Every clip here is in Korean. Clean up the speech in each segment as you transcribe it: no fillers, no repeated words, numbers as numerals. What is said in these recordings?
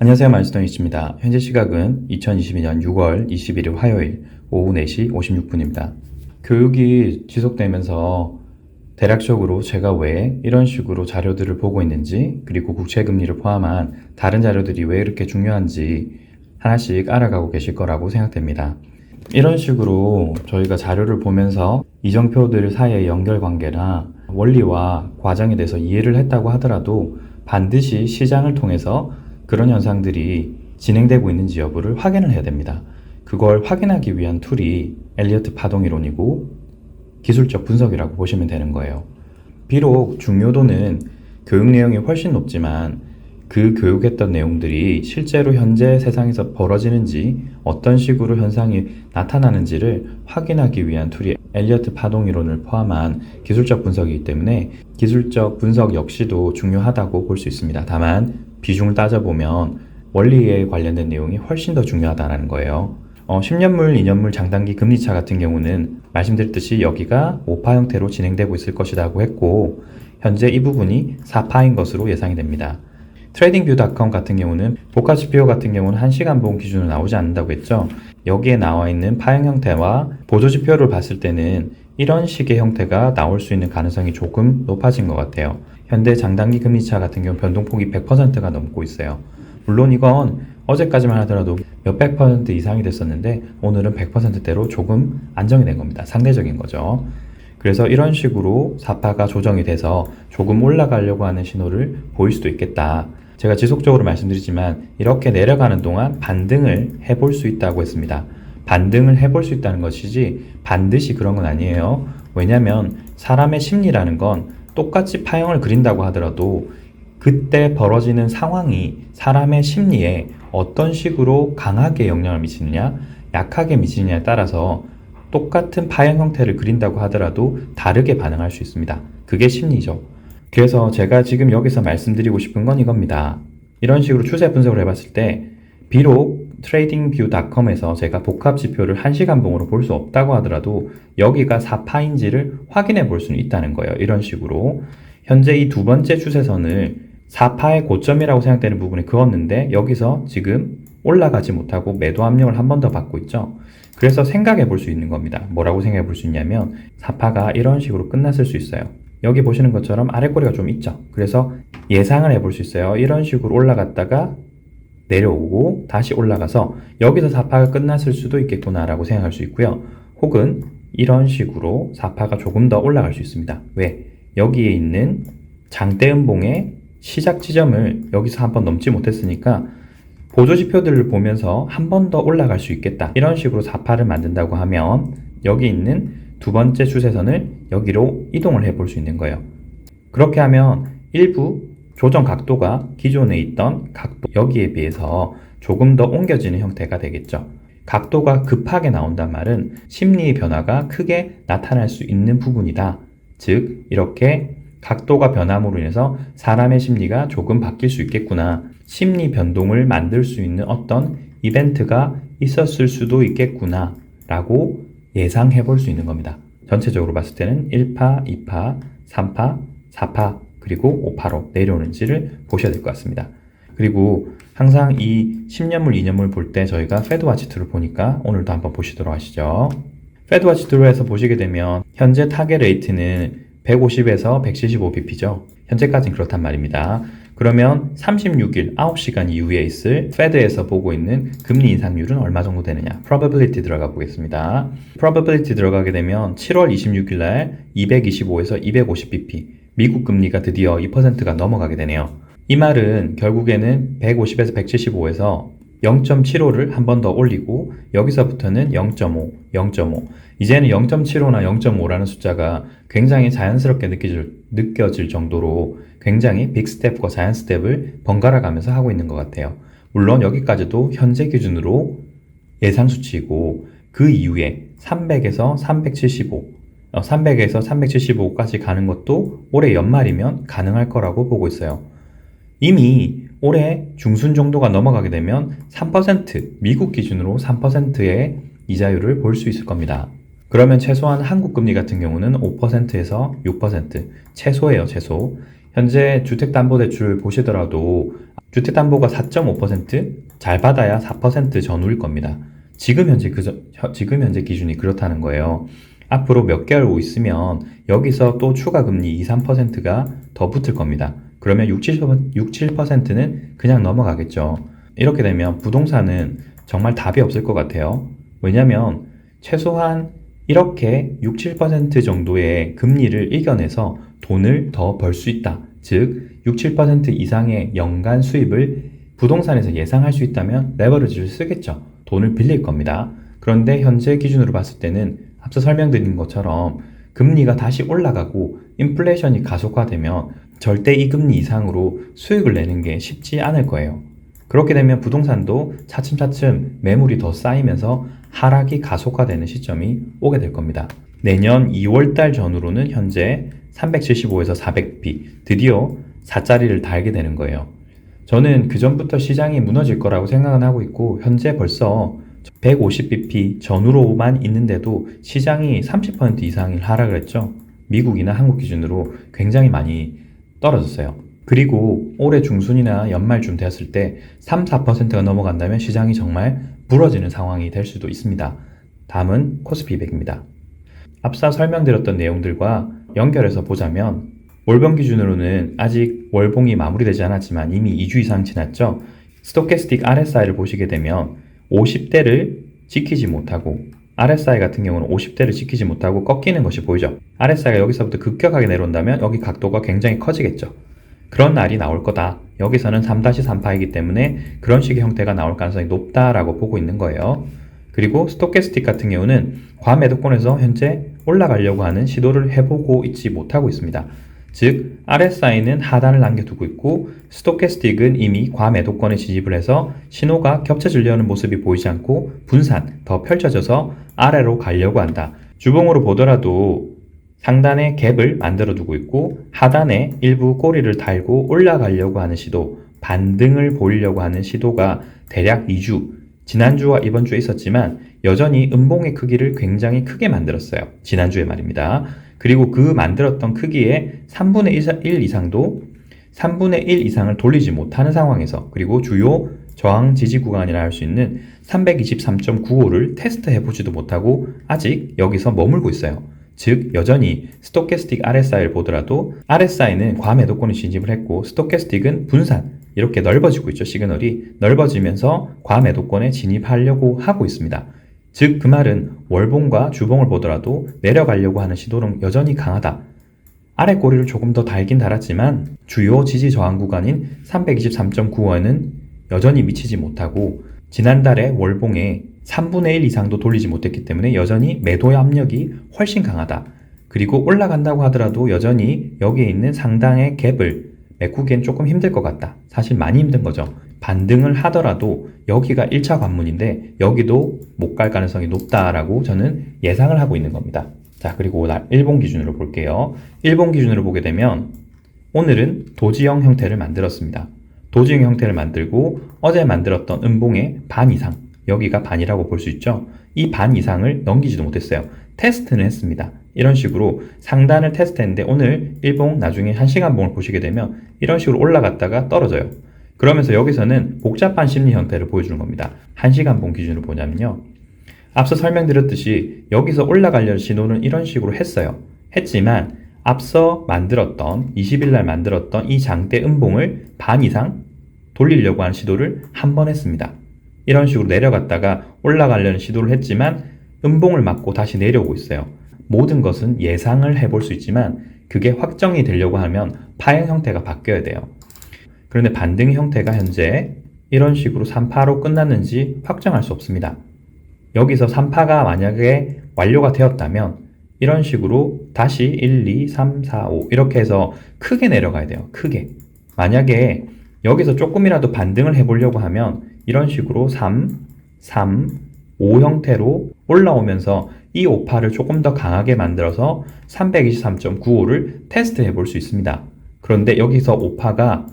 안녕하세요. 만수동이십니다. 현재 시각은 2022년 6월 21일 화요일 오후 4시 56분입니다. 교육이 지속되면서 대략적으로 제가 왜 이런 식으로 자료들을 보고 있는지, 그리고 국채금리를 포함한 다른 자료들이 왜 이렇게 중요한지 하나씩 알아가고 계실 거라고 생각됩니다. 이런 식으로 저희가 자료를 보면서 이정표들 사이의 연결관계나 원리와 과정에 대해서 이해를 했다고 하더라도 반드시 시장을 통해서 그런 현상들이 진행되고 있는지 여부를 확인을 해야 됩니다. 그걸 확인하기 위한 툴이 엘리어트 파동이론이고 기술적 분석이라고 보시면 되는 거예요. 비록 중요도는 교육 내용이 훨씬 높지만 그 교육했던 내용들이 실제로 현재 세상에서 벌어지는지 어떤 식으로 현상이 나타나는지를 확인하기 위한 툴이 엘리어트 파동이론을 포함한 기술적 분석이기 때문에 기술적 분석 역시도 중요하다고 볼 수 있습니다. 다만 비중을 따져보면 원리에 관련된 내용이 훨씬 더 중요하다는 거예요. 10년물, 2년물 장단기 금리차 같은 경우는 말씀드렸듯이 여기가 5파 형태로 진행되고 있을 것이라고 했고 현재 이 부분이 4파인 것으로 예상이 됩니다. 트레이딩뷰.com 같은 경우는 복합지표 같은 경우는 1시간 봉 기준으로 나오지 않는다고 했죠. 여기에 나와 있는 파형 형태와 보조지표를 봤을 때는 이런 식의 형태가 나올 수 있는 가능성이 조금 높아진 것 같아요. 현대 장단기 금리차 같은 경우 변동폭이 100%가 넘고 있어요. 물론 이건 어제까지만 하더라도 몇백 퍼센트 이상이 됐었는데 오늘은 100%대로 조금 안정이 된 겁니다. 상대적인 거죠. 그래서 이런 식으로 4파가 조정이 돼서 조금 올라가려고 하는 신호를 보일 수도 있겠다. 제가 지속적으로 말씀드리지만 이렇게 내려가는 동안 반등을 해볼 수 있다고 했습니다. 반등을 해볼 수 있다는 것이지 반드시 그런 건 아니에요. 왜냐하면 사람의 심리라는 건 똑같이 파형을 그린다고 하더라도 그때 벌어지는 상황이 사람의 심리에 어떤 식으로 강하게 영향을 미치느냐, 약하게 미치느냐에 따라서 똑같은 파형 형태를 그린다고 하더라도 다르게 반응할 수 있습니다. 그게 심리죠. 그래서 제가 지금 여기서 말씀드리고 싶은 건 이겁니다. 이런 식으로 추세 분석을 해봤을 때 비록 tradingview.com에서 제가 복합지표를 1시간 봉으로 볼 수 없다고 하더라도 여기가 4파인지를 확인해 볼 수는 있다는 거예요. 이런 식으로 현재 이 두 번째 추세선을 4파의 고점이라고 생각되는 부분에 그었는데 여기서 지금 올라가지 못하고 매도 압력을 한 번 더 받고 있죠. 그래서 생각해 볼 수 있는 겁니다. 뭐라고 생각해 볼 수 있냐면 4파가 이런 식으로 끝났을 수 있어요. 여기 보시는 것처럼 아랫꼬리가 좀 있죠. 그래서 예상을 해볼 수 있어요. 이런 식으로 올라갔다가 내려오고 다시 올라가서 여기서 4파가 끝났을 수도 있겠구나 라고 생각할 수 있고요. 혹은 이런 식으로 4파가 조금 더 올라갈 수 있습니다. 왜? 여기에 있는 장대음봉의 시작 지점을 여기서 한번 넘지 못했으니까 보조지표들을 보면서 한 번 더 올라갈 수 있겠다. 이런 식으로 4파를 만든다고 하면 여기 있는 두 번째 추세선을 여기로 이동을 해볼 수 있는 거예요. 그렇게 하면 일부 조정 각도가 기존에 있던 각도 여기에 비해서 조금 더 옮겨지는 형태가 되겠죠. 각도가 급하게 나온단 말은 심리 변화가 크게 나타날 수 있는 부분이다. 즉 이렇게 각도가 변함으로 인해서 사람의 심리가 조금 바뀔 수 있겠구나. 심리 변동을 만들 수 있는 어떤 이벤트가 있었을 수도 있겠구나 라고 예상해 볼 수 있는 겁니다. 전체적으로 봤을 때는 1파, 2파, 3파, 4파 그리고 5파로 내려오는지를 보셔야 될 것 같습니다. 그리고 항상 이 10년물, 2년물 볼 때 저희가 페드와치 툴을 보니까 오늘도 한번 보시도록 하시죠. 페드와치 툴에서 보시게 되면 현재 타겟 레이트는 150에서 175bp죠. 현재까지는 그렇단 말입니다. 그러면 36일 9시간 이후에 있을 페드에서 보고 있는 금리 인상률은 얼마 정도 되느냐? probability 들어가 보겠습니다. probability 들어가게 되면 7월 26일 날 225에서 250bp 미국 금리가 드디어 2%가 넘어가게 되네요. 이 말은 결국에는 150에서 175에서 0.75를 한 번 더 올리고 여기서부터는 0.5, 0.5 이제는 0.75나 0.5라는 숫자가 굉장히 자연스럽게 느껴질 정도로 굉장히 빅스텝과 자이언트 스텝을 번갈아 가면서 하고 있는 것 같아요. 물론 여기까지도 현재 기준으로 예상 수치이고 그 이후에 300에서 375 300에서 375까지 가는 것도 올해 연말이면 가능할 거라고 보고 있어요. 이미 올해 중순 정도가 넘어가게 되면 3% 미국 기준으로 3%의 이자율을 볼 수 있을 겁니다. 그러면 최소한 한국 금리 같은 경우는 5%에서 6% 최소예요, 최소. 현재 주택담보대출 보시더라도 주택담보가 4.5%, 잘 받아야 4% 전후일 겁니다. 지금 현재 기준이 그렇다는 거예요. 앞으로 몇 개월 후 있으면 여기서 또 추가 금리 2, 3%가 더 붙을 겁니다. 그러면 6, 7%는 그냥 넘어가겠죠. 이렇게 되면 부동산은 정말 답이 없을 것 같아요. 왜냐면 최소한 이렇게 6, 7% 정도의 금리를 이겨내서 돈을 더 벌 수 있다. 즉, 6, 7% 이상의 연간 수입을 부동산에서 예상할 수 있다면 레버리지를 쓰겠죠. 돈을 빌릴 겁니다. 그런데 현재 기준으로 봤을 때는 앞서 설명드린 것처럼 금리가 다시 올라가고 인플레이션이 가속화되면 절대 이 금리 이상으로 수익을 내는 게 쉽지 않을 거예요. 그렇게 되면 부동산도 차츰차츰 매물이 더 쌓이면서 하락이 가속화되는 시점이 오게 될 겁니다. 내년 2월달 전후로는 현재 375에서 400p 드디어 4자리를 달게 되는 거예요. 저는 그 전부터 시장이 무너질 거라고 생각은 하고 있고 현재 벌써 150bp 전후로만 있는데도 시장이 30% 이상을 하락을 했죠. 미국이나 한국 기준으로 굉장히 많이 떨어졌어요. 그리고 올해 중순이나 연말쯤 되었을 때 3, 4%가 넘어간다면 시장이 정말 부러지는 상황이 될 수도 있습니다. 다음은 코스피 200입니다. 앞서 설명드렸던 내용들과 연결해서 보자면 월봉 기준으로는 아직 월봉이 마무리되지 않았지만 이미 2주 이상 지났죠. 스토캐스틱 RSI를 보시게 되면 50대를 지키지 못하고 RSI 같은 경우는 50대를 지키지 못하고 꺾이는 것이 보이죠. RSI가 여기서부터 급격하게 내려온다면 여기 각도가 굉장히 커지겠죠. 그런 날이 나올 거다. 여기서는 3-3파이기 때문에 그런 식의 형태가 나올 가능성이 높다라고 보고 있는 거예요. 그리고 스토캐스틱 같은 경우는 과매도권에서 현재 올라가려고 하는 시도를 해보고 있지 못하고 있습니다. 즉 RSI는 하단을 남겨두고 있고 스토캐스틱은 이미 과매도권에 진입을 해서 신호가 겹쳐지려는 모습이 보이지 않고 분산, 더 펼쳐져서 아래로 가려고 한다. 주봉으로 보더라도 상단에 갭을 만들어 두고 있고 하단에 일부 꼬리를 달고 올라가려고 하는 시도, 반등을 보이려고 하는 시도가 대략 2주, 지난주와 이번주에 있었지만 여전히 음봉의 크기를 굉장히 크게 만들었어요. 지난주에 말입니다. 그리고 그 만들었던 크기의 3분의 1 이상도 3분의 1 이상을 돌리지 못하는 상황에서 그리고 주요 저항 지지 구간이라 할 수 있는 323.95를 테스트해 보지도 못하고 아직 여기서 머물고 있어요. 즉 여전히 스토캐스틱 RSI를 보더라도 RSI는 과매도권에 진입을 했고 스토캐스틱은 분산, 이렇게 넓어지고 있죠. 시그널이 넓어지면서 과매도권에 진입하려고 하고 있습니다. 즉 그 말은 월봉과 주봉을 보더라도 내려가려고 하는 시도는 여전히 강하다. 아래 꼬리를 조금 더 달긴 달았지만 주요 지지 저항 구간인 323.95에는 여전히 미치지 못하고 지난달에 월봉에 3분의 1 이상도 돌리지 못했기 때문에 여전히 매도의 압력이 훨씬 강하다. 그리고 올라간다고 하더라도 여전히 여기에 있는 상당의 갭을 메꾸기엔 조금 힘들 것 같다. 사실 많이 힘든 거죠. 반등을 하더라도 여기가 1차 관문인데 여기도 못 갈 가능성이 높다라고 저는 예상을 하고 있는 겁니다. 자, 그리고 일본 기준으로 볼게요. 일본 기준으로 보게 되면 오늘은 도지형 형태를 만들었습니다. 도지형 형태를 만들고 어제 만들었던 음봉의 반 이상, 여기가 반이라고 볼 수 있죠. 이 반 이상을 넘기지도 못했어요. 테스트는 했습니다. 이런 식으로 상단을 테스트했는데 오늘 일봉 나중에 1시간 봉을 보시게 되면 이런 식으로 올라갔다가 떨어져요. 그러면서 여기서는 복잡한 심리 형태를 보여주는 겁니다. 1시간 봉 기준으로 보냐면요. 앞서 설명드렸듯이 여기서 올라가려는 시도는 이런 식으로 했어요. 했지만 앞서 만들었던 20일날 만들었던 이 장대 음봉을 반 이상 돌리려고 하는 시도를 한 번 했습니다. 이런 식으로 내려갔다가 올라가려는 시도를 했지만 음봉을 맞고 다시 내려오고 있어요. 모든 것은 예상을 해볼 수 있지만 그게 확정이 되려고 하면 파행 형태가 바뀌어야 돼요. 그런데 반등 형태가 현재 이런 식으로 3파로 끝났는지 확정할 수 없습니다. 여기서 3파가 만약에 완료가 되었다면 이런 식으로 다시 1, 2, 3, 4, 5 이렇게 해서 크게 내려가야 돼요. 크게. 만약에 여기서 조금이라도 반등을 해보려고 하면 이런 식으로 3, 3, 5 형태로 올라오면서 이 5파를 조금 더 강하게 만들어서 323.95를 테스트 해볼 수 있습니다. 그런데 여기서 5파가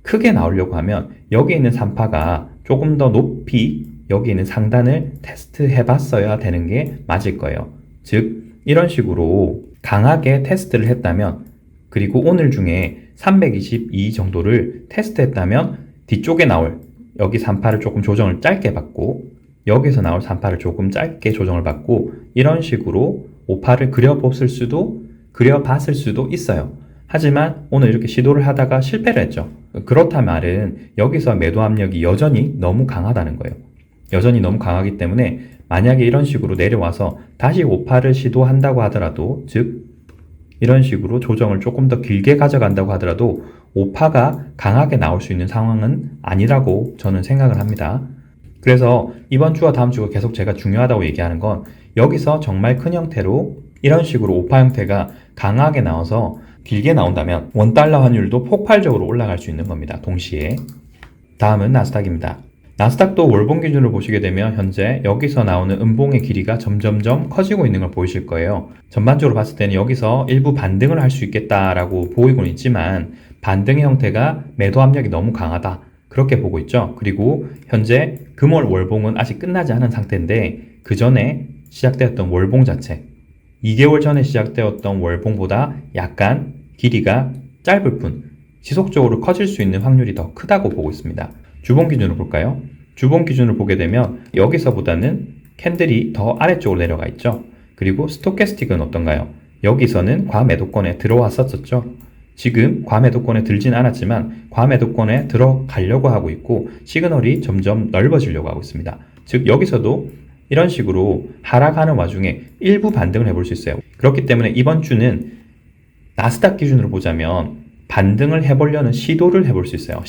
크게 나오려고 하면 여기 있는 3파가 조금 더 높이 여기 있는 상단을 테스트 해봤어야 되는 게 맞을 거예요. 즉 이런 식으로 강하게 테스트를 했다면 그리고 오늘 중에 322 정도를 테스트했다면 뒤쪽에 나올 여기 3파를 조금 조정을 짧게 받고 여기서 나올 3파를 조금 짧게 조정을 받고 이런 식으로 5파를 그려봤을 수도 있어요. 하지만 오늘 이렇게 시도를 하다가 실패를 했죠. 그렇다 말은 여기서 매도 압력이 여전히 너무 강하다는 거예요. 여전히 너무 강하기 때문에 만약에 이런 식으로 내려와서 다시 5파를 시도한다고 하더라도, 즉 이런 식으로 조정을 조금 더 길게 가져간다고 하더라도 5파가 강하게 나올 수 있는 상황은 아니라고 저는 생각을 합니다. 그래서 이번 주와 다음 주가 계속 제가 중요하다고 얘기하는 건 여기서 정말 큰 형태로 이런 식으로 5파 형태가 강하게 나와서 길게 나온다면 원달러 환율도 폭발적으로 올라갈 수 있는 겁니다. 동시에. 다음은 나스닥입니다. 나스닥도 월봉 기준으로 보시게 되면 현재 여기서 나오는 음봉의 길이가 점점점 커지고 있는 걸 보이실 거예요. 전반적으로 봤을 때는 여기서 일부 반등을 할 수 있겠다라고 보이고는 있지만 반등의 형태가 매도 압력이 너무 강하다. 그렇게 보고 있죠. 그리고 현재 금월 월봉은 아직 끝나지 않은 상태인데 그 전에 시작되었던 월봉 자체 2개월 전에 시작되었던 월봉보다 약간 길이가 짧을 뿐 지속적으로 커질 수 있는 확률이 더 크다고 보고 있습니다. 주봉 기준으로 볼까요? 주봉 기준으로 보게 되면 여기서보다는 캔들이 더 아래쪽으로 내려가 있죠. 그리고 스토캐스틱은 어떤가요? 여기서는 과매도권에 들어왔었죠. 지금 과매도권에 들진 않았지만 과매도권에 들어가려고 하고 있고 시그널이 점점 넓어지려고 하고 있습니다. 즉 여기서도 이런 식으로 하락하는 와중에 일부 반등을 해볼 수 있어요. 그렇기 때문에 이번 주는 나스닥 기준으로 보자면 반등을 해보려는 시도를 해볼 수 있어요.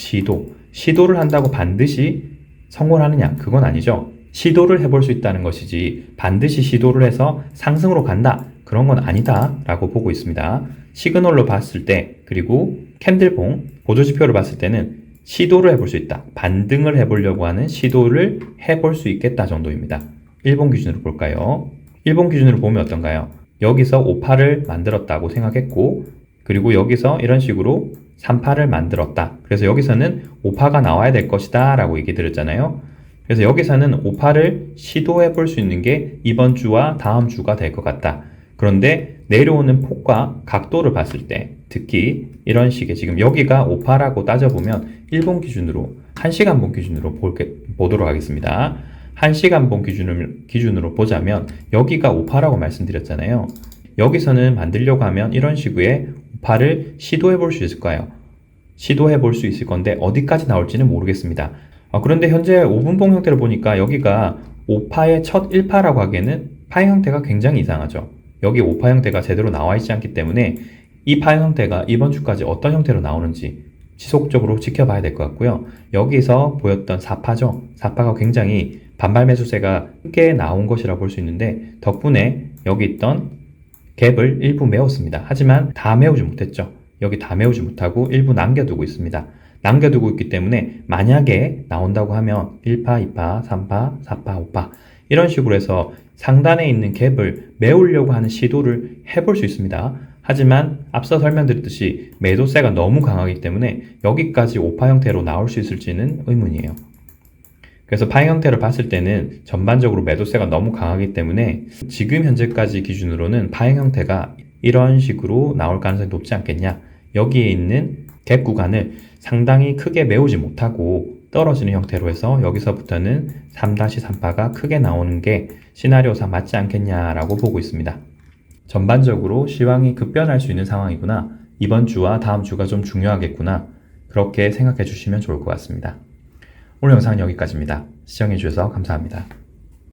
시도를 한다고 반드시 성공을 하느냐? 그건 아니죠. 시도를 해볼 수 있다는 것이지 반드시 시도를 해서 상승으로 간다? 그런 건 아니다 라고 보고 있습니다. 시그널로 봤을 때 그리고 캔들봉, 보조지표를 봤을 때는 시도를 해볼 수 있다. 반등을 해보려고 하는 시도를 해볼 수 있겠다 정도입니다. 일본 기준으로 볼까요? 일본 기준으로 보면 어떤가요? 여기서 5파를 만들었다고 생각했고 그리고 여기서 이런 식으로 3파를 만들었다. 그래서 여기서는 5파가 나와야 될 것이다 라고 얘기 드렸잖아요. 그래서 여기서는 5파를 시도해 볼 수 있는 게 이번 주와 다음 주가 될 것 같다. 그런데 내려오는 폭과 각도를 봤을 때 특히 이런 식의 지금 여기가 5파라고 따져보면 일본 기준으로 1시간봉 기준으로 보도록 하겠습니다. 1시간봉 기준으로 보자면 여기가 5파라고 말씀드렸잖아요. 여기서는 만들려고 하면 이런 식의 5파를 시도해 볼 수 있을까요? 시도해 볼 수 있을 건데 어디까지 나올지는 모르겠습니다. 그런데 현재 5분봉 형태를 보니까 여기가 5파의 첫 1파라고 하기에는 파형 형태가 굉장히 이상하죠. 여기 5파 형태가 제대로 나와 있지 않기 때문에 이 파형 형태가 이번 주까지 어떤 형태로 나오는지 지속적으로 지켜봐야 될 것 같고요. 여기서 보였던 4파죠. 4파가 굉장히 반발 매수세가 크게 나온 것이라 볼 수 있는데 덕분에 여기 있던 갭을 일부 메웠습니다. 하지만 다 메우지 못했죠. 여기 다 메우지 못하고 일부 남겨두고 있습니다. 남겨두고 있기 때문에 만약에 나온다고 하면 1파, 2파, 3파, 4파, 5파 이런 식으로 해서 상단에 있는 갭을 메우려고 하는 시도를 해볼 수 있습니다. 하지만 앞서 설명드렸듯이 매도세가 너무 강하기 때문에 여기까지 5파 형태로 나올 수 있을지는 의문이에요. 그래서 파형 형태를 봤을 때는 전반적으로 매도세가 너무 강하기 때문에 지금 현재까지 기준으로는 파형 형태가 이런 식으로 나올 가능성이 높지 않겠냐. 여기에 있는 갭 구간을 상당히 크게 메우지 못하고 떨어지는 형태로 해서 여기서부터는 3-3파가 크게 나오는 게 시나리오상 맞지 않겠냐라고 보고 있습니다. 전반적으로 시황이 급변할 수 있는 상황이구나. 이번 주와 다음 주가 좀 중요하겠구나. 그렇게 생각해 주시면 좋을 것 같습니다. 오늘 영상은 여기까지입니다. 시청해 주셔서 감사합니다.